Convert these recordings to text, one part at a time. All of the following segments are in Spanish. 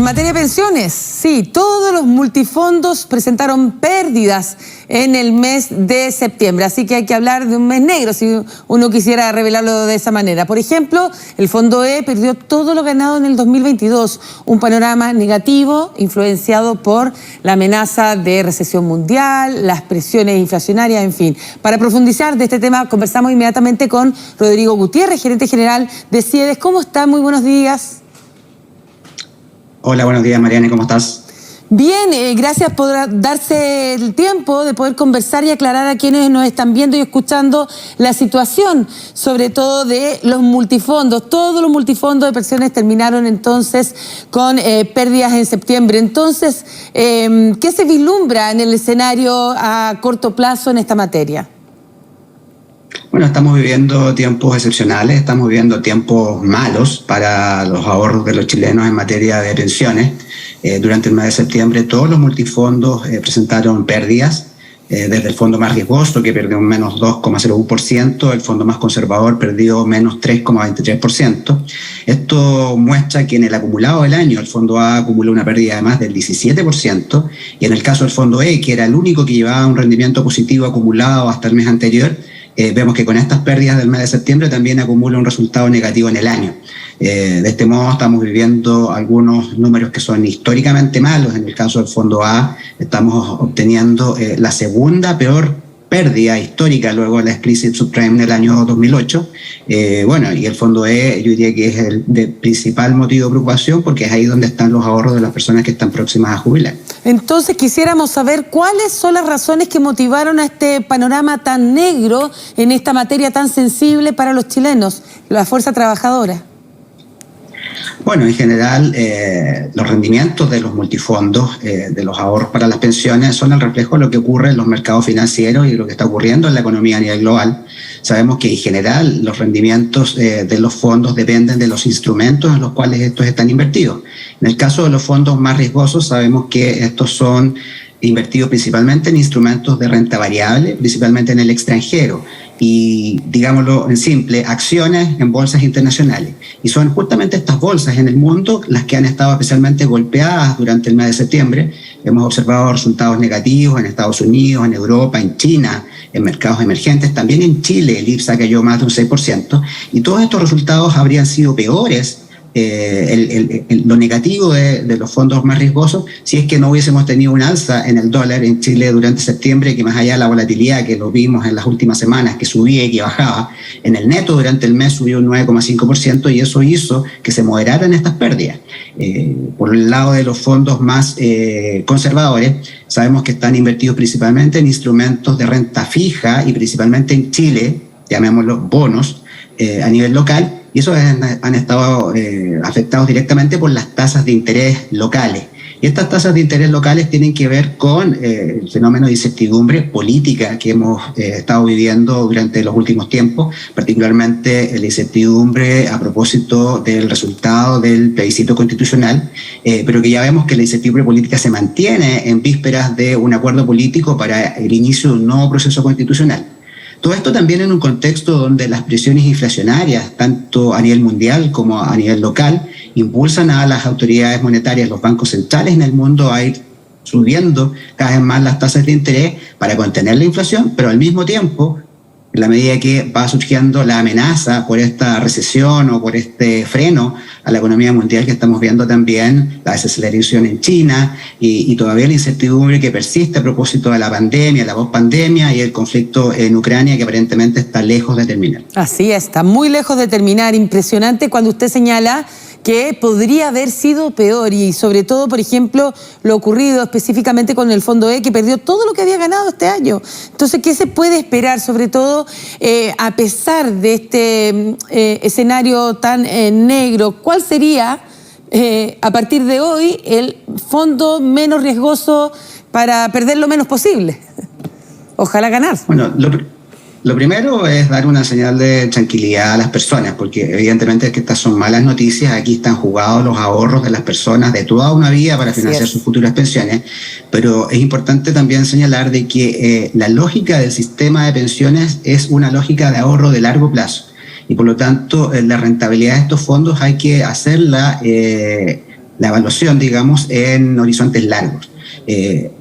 materia de pensiones, sí, todos los multifondos presentaron pérdidas en el mes de septiembre, así que hay que hablar de un mes negro si uno quisiera revelarlo de esa manera. Por ejemplo, el Fondo E perdió todo lo ganado en el 2022, un panorama negativo influenciado por la amenaza de recesión mundial, las presiones inflacionarias, en fin. Para profundizar de este tema conversamos inmediatamente con Rodrigo Gutiérrez, gerente general de CIEDES. ¿Cómo está? Muy buenos días. Hola, buenos días, Mariane, ¿cómo estás? Bien, gracias por darse el tiempo de poder conversar y aclarar a quienes nos están viendo y escuchando la situación, sobre todo de los multifondos. Todos los multifondos de pensiones terminaron entonces con pérdidas en septiembre. Entonces, ¿qué se vislumbra en el escenario a corto plazo en esta materia? Bueno, estamos viviendo tiempos excepcionales, estamos viviendo tiempos malos para los ahorros de los chilenos en materia de pensiones. Durante el mes de septiembre todos los multifondos presentaron pérdidas, desde el fondo más riesgoso, que perdió un menos 2,01%, el fondo más conservador perdió menos 3,23%. Esto muestra que en el acumulado del año el fondo A acumuló una pérdida de más del 17%, y en el caso del fondo E, que era el único que llevaba un rendimiento positivo acumulado hasta el mes anterior, vemos que con estas pérdidas del mes de septiembre también acumula un resultado negativo en el año. De este modo estamos viviendo algunos números que son históricamente malos. En el caso del Fondo A estamos obteniendo la segunda peor pérdida histórica luego de la crisis subprime del año 2008. Bueno, y el Fondo E yo diría que es el principal motivo de preocupación, porque es ahí donde están los ahorros de las personas que están próximas a jubilar. Entonces quisiéramos saber cuáles son las razones que motivaron a este panorama tan negro en esta materia tan sensible para los chilenos, la fuerza trabajadora. Bueno, en general, los rendimientos de los multifondos, de los ahorros para las pensiones, son el reflejo de lo que ocurre en los mercados financieros y lo que está ocurriendo en la economía a nivel global. Sabemos que en general los rendimientos de los fondos dependen de los instrumentos en los cuales estos están invertidos. En el caso de los fondos más riesgosos, sabemos que estos son invertidos principalmente en instrumentos de renta variable, principalmente en el extranjero, y digámoslo en simple, acciones en bolsas internacionales. Y son justamente estas bolsas en el mundo las que han estado especialmente golpeadas durante el mes de septiembre. Hemos observado resultados negativos en Estados Unidos, en Europa, en China, en mercados emergentes, también en Chile el IPSA cayó más de un 6%, y todos estos resultados habrían sido peores, lo negativo de los fondos más riesgosos, si es que no hubiésemos tenido un alza en el dólar en Chile durante septiembre, que más allá de la volatilidad que lo vimos en las últimas semanas, que subía y que bajaba, en el neto durante el mes subió un 9,5%, y eso hizo que se moderaran estas pérdidas. Por el lado de los fondos más conservadores, sabemos que están invertidos principalmente en instrumentos de renta fija y principalmente en Chile, llamémoslo bonos, a nivel local, y esos han estado afectados directamente por las tasas de interés locales. Y estas tasas de interés locales tienen que ver con el fenómeno de incertidumbre política que hemos estado viviendo durante los últimos tiempos, particularmente la incertidumbre a propósito del resultado del plebiscito constitucional, pero que ya vemos que la incertidumbre política se mantiene en vísperas de un acuerdo político para el inicio de un nuevo proceso constitucional. Todo esto también en un contexto donde las presiones inflacionarias, tanto a nivel mundial como a nivel local, impulsan a las autoridades monetarias, los bancos centrales en el mundo, a ir subiendo cada vez más las tasas de interés para contener la inflación, pero al mismo tiempo, en la medida que va surgiendo la amenaza por esta recesión o por este freno a la economía mundial que estamos viendo también, la desaceleración en China y todavía la incertidumbre que persiste a propósito de la pandemia, la pospandemia y el conflicto en Ucrania, que aparentemente está lejos de terminar. Así es, está muy lejos de terminar. Impresionante cuando usted señala que podría haber sido peor, y sobre todo, por ejemplo, lo ocurrido específicamente con el Fondo E, que perdió todo lo que había ganado este año. Entonces, ¿qué se puede esperar, sobre todo a pesar de este escenario tan negro? ¿Cuál sería, a partir de hoy, el fondo menos riesgoso para perder lo menos posible? Ojalá ganar. Bueno, lo primero es dar una señal de tranquilidad a las personas, porque evidentemente que estas son malas noticias. Aquí están jugados los ahorros de las personas de toda una vida para financiar sus futuras pensiones, pero es importante también señalar de que la lógica del sistema de pensiones es una lógica de ahorro de largo plazo, y por lo tanto la rentabilidad de estos fondos hay que hacerla la evaluación, digamos, en horizontes largos.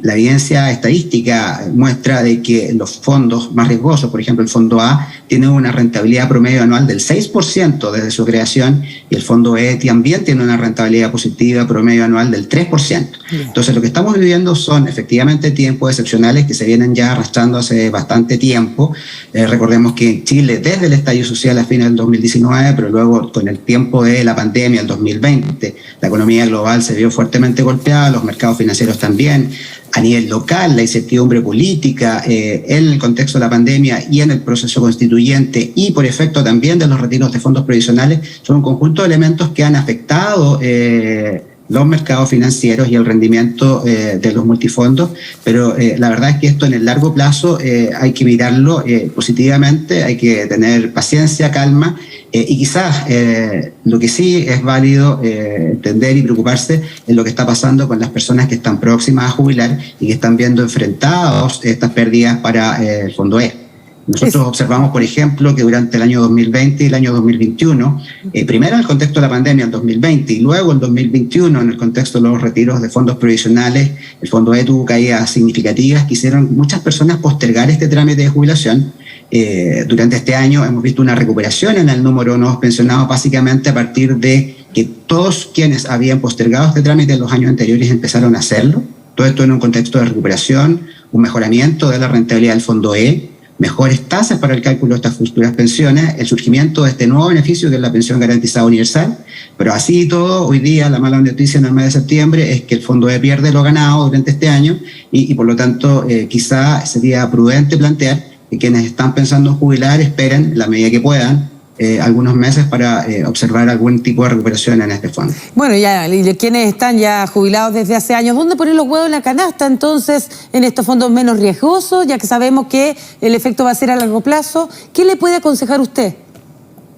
La evidencia estadística muestra de que los fondos más riesgosos, por ejemplo el fondo A, tiene una rentabilidad promedio anual del 6% desde su creación, y el fondo E también tiene una rentabilidad positiva promedio anual del 3%. Entonces lo que estamos viviendo son efectivamente tiempos excepcionales que se vienen ya arrastrando hace bastante tiempo. Recordemos que en Chile, desde el estallido social a fines del 2019, pero luego con el tiempo de la pandemia, el 2020, la economía global se vio fuertemente golpeada, los mercados financieros también. A nivel local, la incertidumbre política en el contexto de la pandemia y en el proceso constituyente, y por efecto también de los retiros de fondos previsionales, son un conjunto de elementos que han afectado los mercados financieros y el rendimiento de los multifondos, pero la verdad es que esto en el largo plazo hay que mirarlo positivamente, hay que tener paciencia, calma, y quizás lo que sí es válido entender y preocuparse es lo que está pasando con las personas que están próximas a jubilar y que están viendo enfrentados estas pérdidas para el fondo E. Nosotros observamos, por ejemplo, que durante el año 2020 y el año 2021, primero en el contexto de la pandemia, el 2020, y luego el 2021, en el contexto de los retiros de fondos provisionales, el fondo E tuvo caídas significativas que hicieron muchas personas postergar este trámite de jubilación. Durante este año hemos visto una recuperación en el número de nuevos pensionados, básicamente a partir de que todos quienes habían postergado este trámite en los años anteriores empezaron a hacerlo. Todo esto en un contexto de recuperación, un mejoramiento de la rentabilidad del fondo E, mejores tasas para el cálculo de estas futuras pensiones, el surgimiento de este nuevo beneficio que es la pensión garantizada universal. Pero así y todo, hoy día la mala noticia en el mes de septiembre es que el fondo E pierde lo ganado durante este año y por lo tanto quizá sería prudente plantear que quienes están pensando en jubilar esperen, en la medida que puedan, algunos meses para observar algún tipo de recuperación en este fondo. Bueno, ya, y quienes están ya jubilados desde hace años, ¿dónde poner los huevos en la canasta entonces en estos fondos menos riesgosos, ya que sabemos que el efecto va a ser a largo plazo? ¿Qué le puede aconsejar usted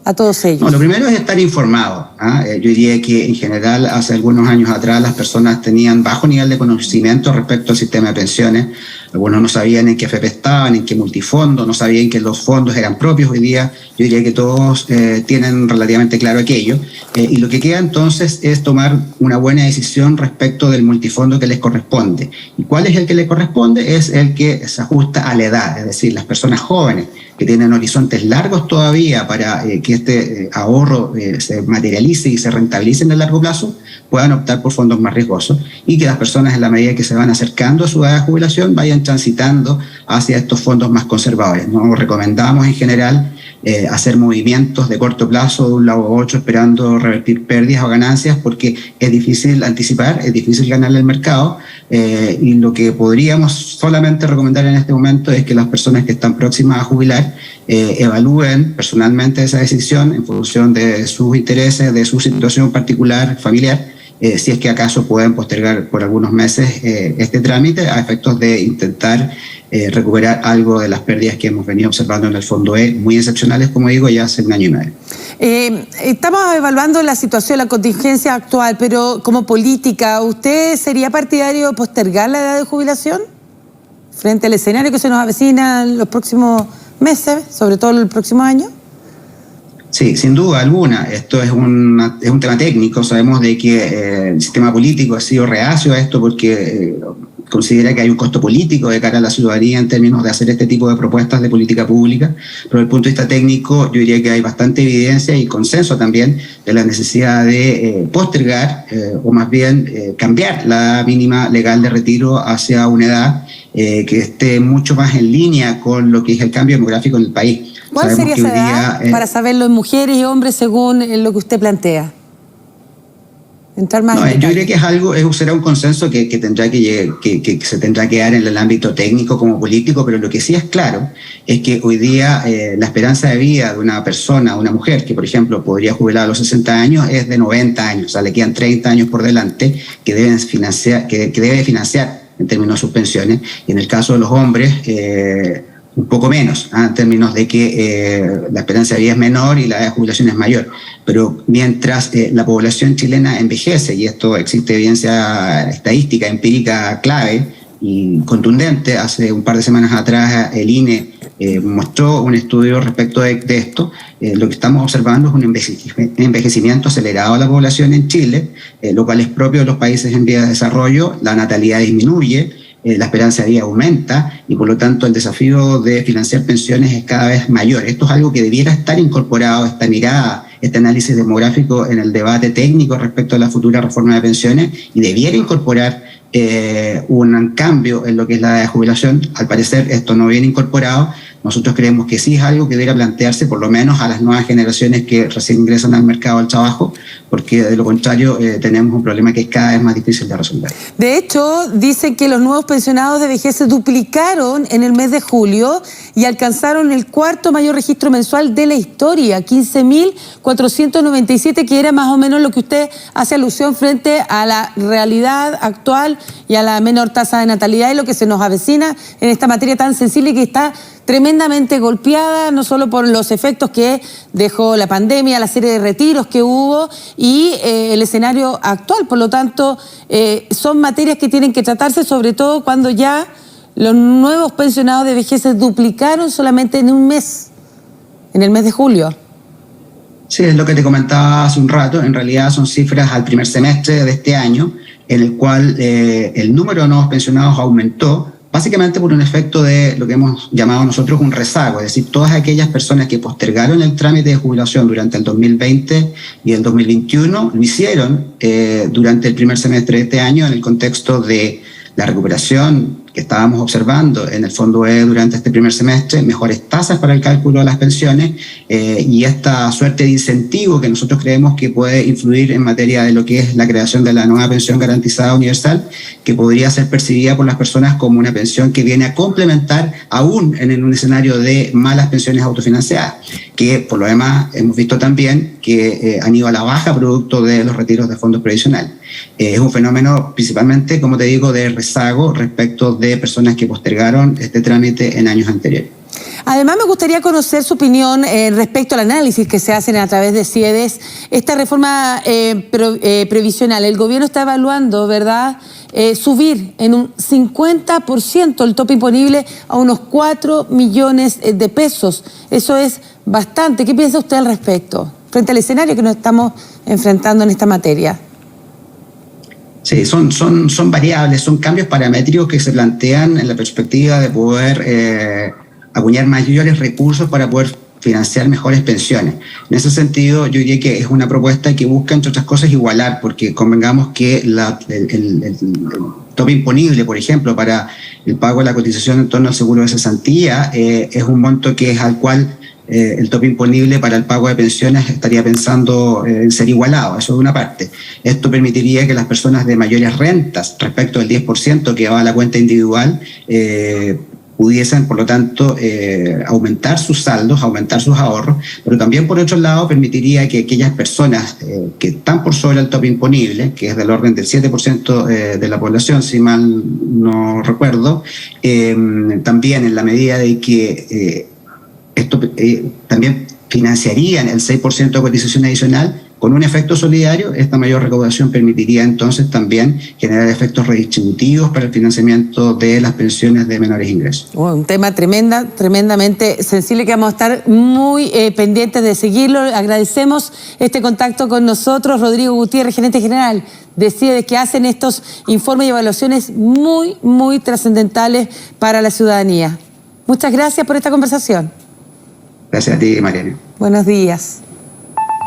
a todos ellos? No, lo primero es estar informado. Yo diría que en general hace algunos años atrás las personas tenían bajo nivel de conocimiento respecto al sistema de pensiones. Algunos no sabían en qué FP estaban, en qué multifondo, no sabían que los fondos eran propios. Hoy día yo diría que todos tienen relativamente claro aquello. Y lo que queda entonces es tomar una buena decisión respecto del multifondo que les corresponde. ¿Y cuál es el que les corresponde? Es el que se ajusta a la edad, es decir, las personas jóvenes que tienen horizontes largos todavía para que este ahorro se materialice y se rentabilice en el largo plazo, puedan optar por fondos más riesgosos, y que las personas, en la medida que se van acercando a su edad de jubilación, vayan transitando hacia estos fondos más conservadores. Nos recomendamos en general hacer movimientos de corto plazo de un lado a otro esperando revertir pérdidas o ganancias, porque es difícil anticipar, es difícil ganarle el mercado, y lo que podríamos solamente recomendar en este momento es que las personas que están próximas a jubilar evalúen personalmente esa decisión en función de sus intereses, de su situación particular, familiar, si es que acaso pueden postergar por algunos meses este trámite a efectos de intentar recuperar algo de las pérdidas que hemos venido observando en el fondo E, muy excepcionales, como digo, ya hace un año y medio. Estamos evaluando la situación, la contingencia actual, pero como política, ¿usted sería partidario de postergar la edad de jubilación frente al escenario que se nos avecina en los próximos meses, sobre todo el próximo año? Sí, sin duda alguna. Esto es un tema técnico. Sabemos de que el sistema político ha sido reacio a esto porque considera que hay un costo político de cara a la ciudadanía en términos de hacer este tipo de propuestas de política pública. Pero desde el punto de vista técnico, yo diría que hay bastante evidencia y consenso también de la necesidad de postergar o más bien cambiar la mínima legal de retiro hacia una edad que esté mucho más en línea con lo que es el cambio demográfico en el país. ¿Cuál sería esa edad para saberlo en mujeres y hombres según lo que usted plantea? Entrar más yo diría que será un consenso que se tendrá que dar en el ámbito técnico como político, pero lo que sí es claro es que hoy día la esperanza de vida de una persona, una mujer que por ejemplo podría jubilar a los 60 años es de 90 años, o sea, le quedan 30 años por delante que debe financiar en términos de sus pensiones, y en el caso de los hombres un poco menos, en términos de que la esperanza de vida es menor y la edad de jubilación es mayor. Pero mientras la población chilena envejece, y esto existe evidencia estadística, empírica clave y contundente, hace un par de semanas atrás el INE mostró un estudio respecto de esto. Lo que estamos observando es un envejecimiento acelerado de la población en Chile, lo cual es propio de los países en vías de desarrollo. La natalidad disminuye, la esperanza de vida aumenta y por lo tanto el desafío de financiar pensiones es cada vez mayor. Esto es algo que debiera estar incorporado, esta mirada, este análisis demográfico en el debate técnico respecto a la futura reforma de pensiones, y debiera incorporar un cambio en lo que es la edad de jubilación. Al parecer esto no viene incorporado. Nosotros creemos que sí es algo que debería plantearse por lo menos a las nuevas generaciones que recién ingresan al mercado del trabajo, porque de lo contrario tenemos un problema que es cada vez más difícil de resolver. De hecho, dicen que los nuevos pensionados de vejez se duplicaron en el mes de julio y alcanzaron el cuarto mayor registro mensual de la historia, 15.497, que era más o menos lo que usted hace alusión frente a la realidad actual y a la menor tasa de natalidad y lo que se nos avecina en esta materia tan sensible y que está tremendamente golpeada, no solo por los efectos que dejó la pandemia, la serie de retiros que hubo y el escenario actual. Por lo tanto, son materias que tienen que tratarse, sobre todo cuando ya los nuevos pensionados de vejez se duplicaron solamente en un mes, en el mes de julio. Sí, es lo que te comentaba hace un rato. En realidad son cifras al primer semestre de este año, en el cual el número de nuevos pensionados aumentó, básicamente por un efecto de lo que hemos llamado nosotros un rezago, es decir, todas aquellas personas que postergaron el trámite de jubilación durante el 2020 y el 2021 lo hicieron durante el primer semestre de este año en el contexto de la recuperación que estábamos observando en el Fondo E durante este primer semestre, mejores tasas para el cálculo de las pensiones y esta suerte de incentivo que nosotros creemos que puede influir en materia de lo que es la creación de la nueva pensión garantizada universal, que podría ser percibida por las personas como una pensión que viene a complementar aún en un escenario de malas pensiones autofinanciadas, que por lo demás hemos visto también que han ido a la baja producto de los retiros de fondos previsionales. Es un fenómeno principalmente, como te digo, de rezago respecto de personas que postergaron este trámite en años anteriores. Además, me gustaría conocer su opinión respecto al análisis que se hacen a través de CIEDES. Esta reforma previsional, el gobierno está evaluando, ¿verdad?, subir en un 50% el tope imponible a unos 4 millones de pesos. Eso es bastante. ¿Qué piensa usted al respecto, frente al escenario que nos estamos enfrentando en esta materia? Sí, son variables, son cambios paramétricos que se plantean en la perspectiva de poder acuñar mayores recursos para poder financiar mejores pensiones. En ese sentido, yo diría que es una propuesta que busca, entre otras cosas, igualar, porque convengamos que el tope imponible, por ejemplo, para el pago de la cotización en torno al seguro de cesantía, es un monto que es al cual el tope imponible para el pago de pensiones estaría pensando en ser igualado, eso de una parte. Esto permitiría que las personas de mayores rentas, respecto del 10% que va a la cuenta individual, pudiesen, por lo tanto, aumentar sus saldos, aumentar sus ahorros, pero también, por otro lado, permitiría que aquellas personas que están por sobre el tope imponible, que es del orden del 7% de la población, si mal no recuerdo, también en la medida de que esto también financiarían el 6% de cotización adicional, con un efecto solidario, esta mayor recaudación permitiría entonces también generar efectos redistributivos para el financiamiento de las pensiones de menores ingresos. Un tema tremendamente sensible que vamos a estar muy pendientes de seguirlo. Agradecemos este contacto con nosotros, Rodrigo Gutiérrez, gerente general de CIEDES, que hacen estos informes y evaluaciones muy trascendentales para la ciudadanía. Muchas gracias por esta conversación. Gracias a ti, Mariana. Buenos días.